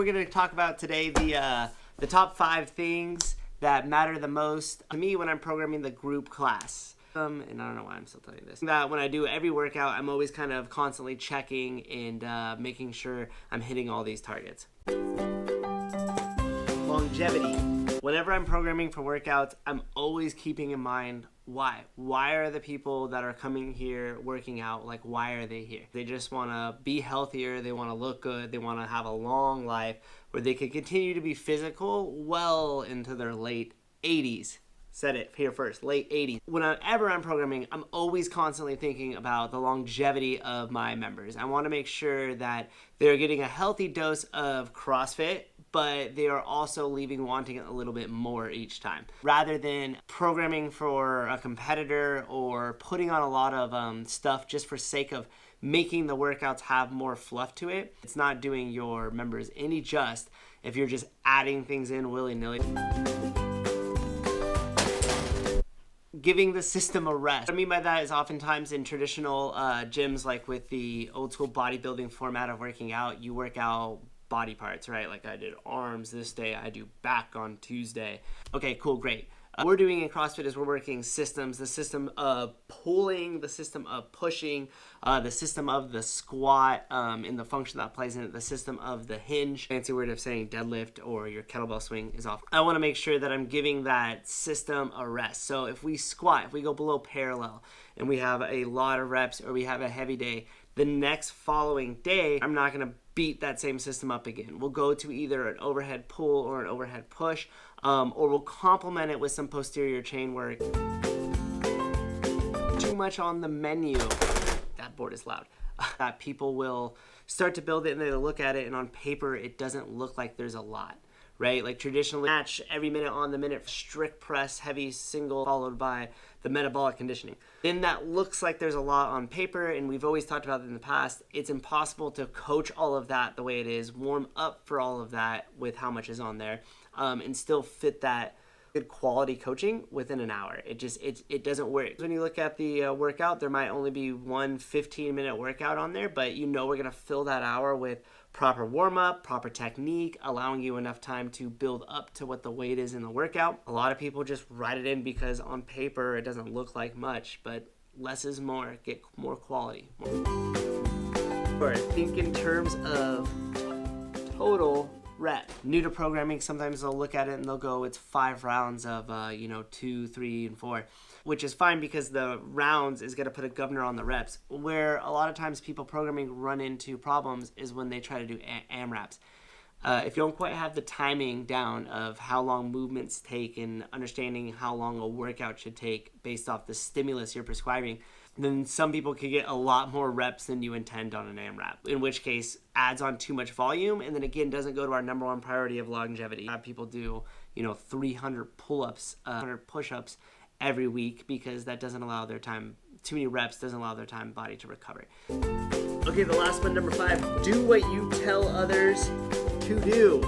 we're going to talk about today the top 5 things that matter the most to me when I'm programming the group class. And I don't know why I'm still telling you this. That when I do every workout, I'm always kind of constantly checking and making sure I'm hitting all these targets. Longevity. Whenever I'm programming for workouts, I'm always keeping in mind why. Why are the people that are coming here working out, like why are they here? They just want to be healthier, they want to look good, they want to have a long life where they can continue to be physical well into their late 80s. Said it here first, late 80s. Whenever I'm programming, I'm always constantly thinking about the longevity of my members. I want to make sure that they're getting a healthy dose of CrossFit, but they are also leaving wanting a little bit more each time. Rather than programming for a competitor or putting on a lot of stuff just for sake of making the workouts have more fluff to it, it's not doing your members any just if you're just adding things in willy-nilly. Giving the system a rest. What I mean by that is oftentimes in traditional gyms, like with the old school bodybuilding format of working out, you work out body parts, right? Like I did arms this day, I do back on Tuesday. Okay, cool, great. What we're doing in CrossFit is we're working systems, the system of pulling, the system of pushing, the system of the squat, and the function that plays in it, the system of the hinge. Fancy word of saying deadlift or your kettlebell swing is off. I want to make sure that I'm giving that system a rest. So if we squat, if we go below parallel and we have a lot of reps or we have a heavy day, the next following day, I'm not going to beat that same system up again. We'll go to either an overhead pull or an overhead push, or we'll complement it with some posterior chain work. Too much on the menu. That board is loud. That people will start to build it and they look at it and on paper it doesn't look like there's a lot, right? Like traditionally, match every minute on the minute, strict press, heavy single, followed by the metabolic conditioning. Then that looks like there's a lot on paper, and we've always talked about it in the past. It's impossible to coach all of that the way it is, warm up for all of that with how much is on there, and still fit that good quality coaching within an hour. It doesn't work. When you look at the workout, there might only be one 15-minute workout on there, but you know we're gonna fill that hour with proper warm-up, proper technique, allowing you enough time to build up to what the weight is in the workout. A lot of people just write it in because on paper it doesn't look like much, but less is more. Get more quality. Or think in terms of total rep. New to programming, sometimes they'll look at it and they'll go, it's 5 rounds of 2, 3, and 4, which is fine because the rounds is going to put a governor on the reps. Where a lot of times people programming run into problems is when they try to do AMRAPs. If you don't quite have the timing down of how long movements take and understanding how long a workout should take based off the stimulus you're prescribing, then some people could get a lot more reps than you intend on an AMRAP, in which case adds on too much volume and then again doesn't go to our number one priority of longevity. Have people do 300 pull-ups, 100 push-ups every week because that doesn't allow their time, too many reps doesn't allow their time body to recover. Okay, the last one, number 5, do what you tell others to do.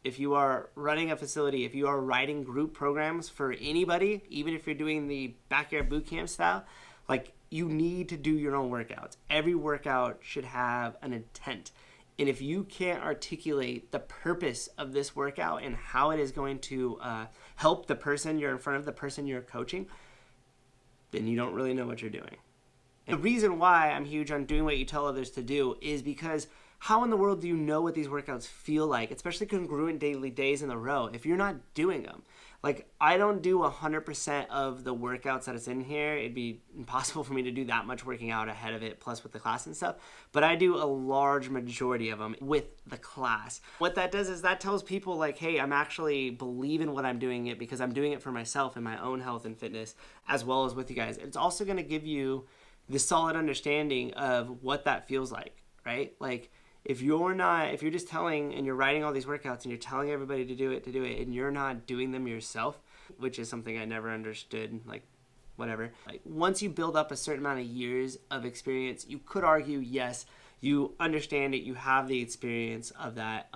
If you are running a facility, if you are writing group programs for anybody, even if you're doing the backyard boot camp style, like you need to do your own workouts. Every workout should have an intent. And if you can't articulate the purpose of this workout and how it is going to help the person you're in front of, the person you're coaching, then you don't really know what you're doing. And the reason why I'm huge on doing what you tell others to do is because how in the world do you know what these workouts feel like, especially congruent daily days in a row, if you're not doing them? Like, I don't do 100% of the workouts that is in here. It'd be impossible for me to do that much working out ahead of it, plus with the class and stuff. But I do a large majority of them with the class. What that does is that tells people like, hey, I'm actually believing what I'm doing it because I'm doing it for myself and my own health and fitness, as well as with you guys. It's also going to give you the solid understanding of what that feels like, right? Like, if you're just telling and you're writing all these workouts and you're telling everybody to do it and you're not doing them yourself, which is something I never understood, like whatever. Like once you build up a certain amount of years of experience, you could argue, yes, you understand it, you have the experience of that.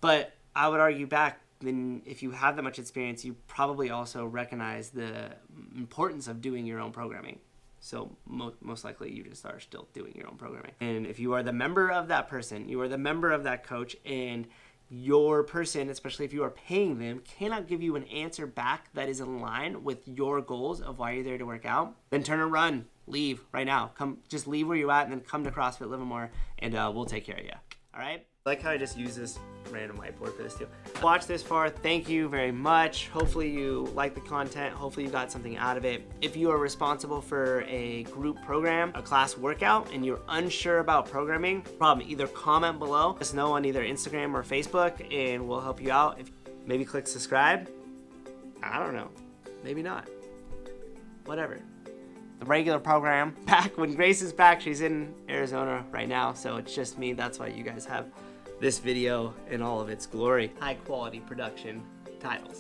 But I would argue back, then if you have that much experience, you probably also recognize the importance of doing your own programming. So most likely you just are still doing your own programming. And if you are the member of that person, you are the member of that coach, and your person, especially if you are paying them, cannot give you an answer back that is in line with your goals of why you're there to work out, then turn and run. Leave right now. Come, just leave where you're at and then come to CrossFit Livermore, and we'll take care of you. All right? I like how I just use this random whiteboard for this too. Watch this far. Thank you very much. Hopefully you like the content. Hopefully you got something out of it. If you are responsible for a group program, a class workout, and you're unsure about programming, either comment below, let us know on either Instagram or Facebook, and we'll help you out. If maybe click subscribe. I don't know. Maybe not. Whatever. The regular program back when Grace is back. She's in Arizona right now, so it's just me. That's why you guys have this video in all of its glory. High quality production titles.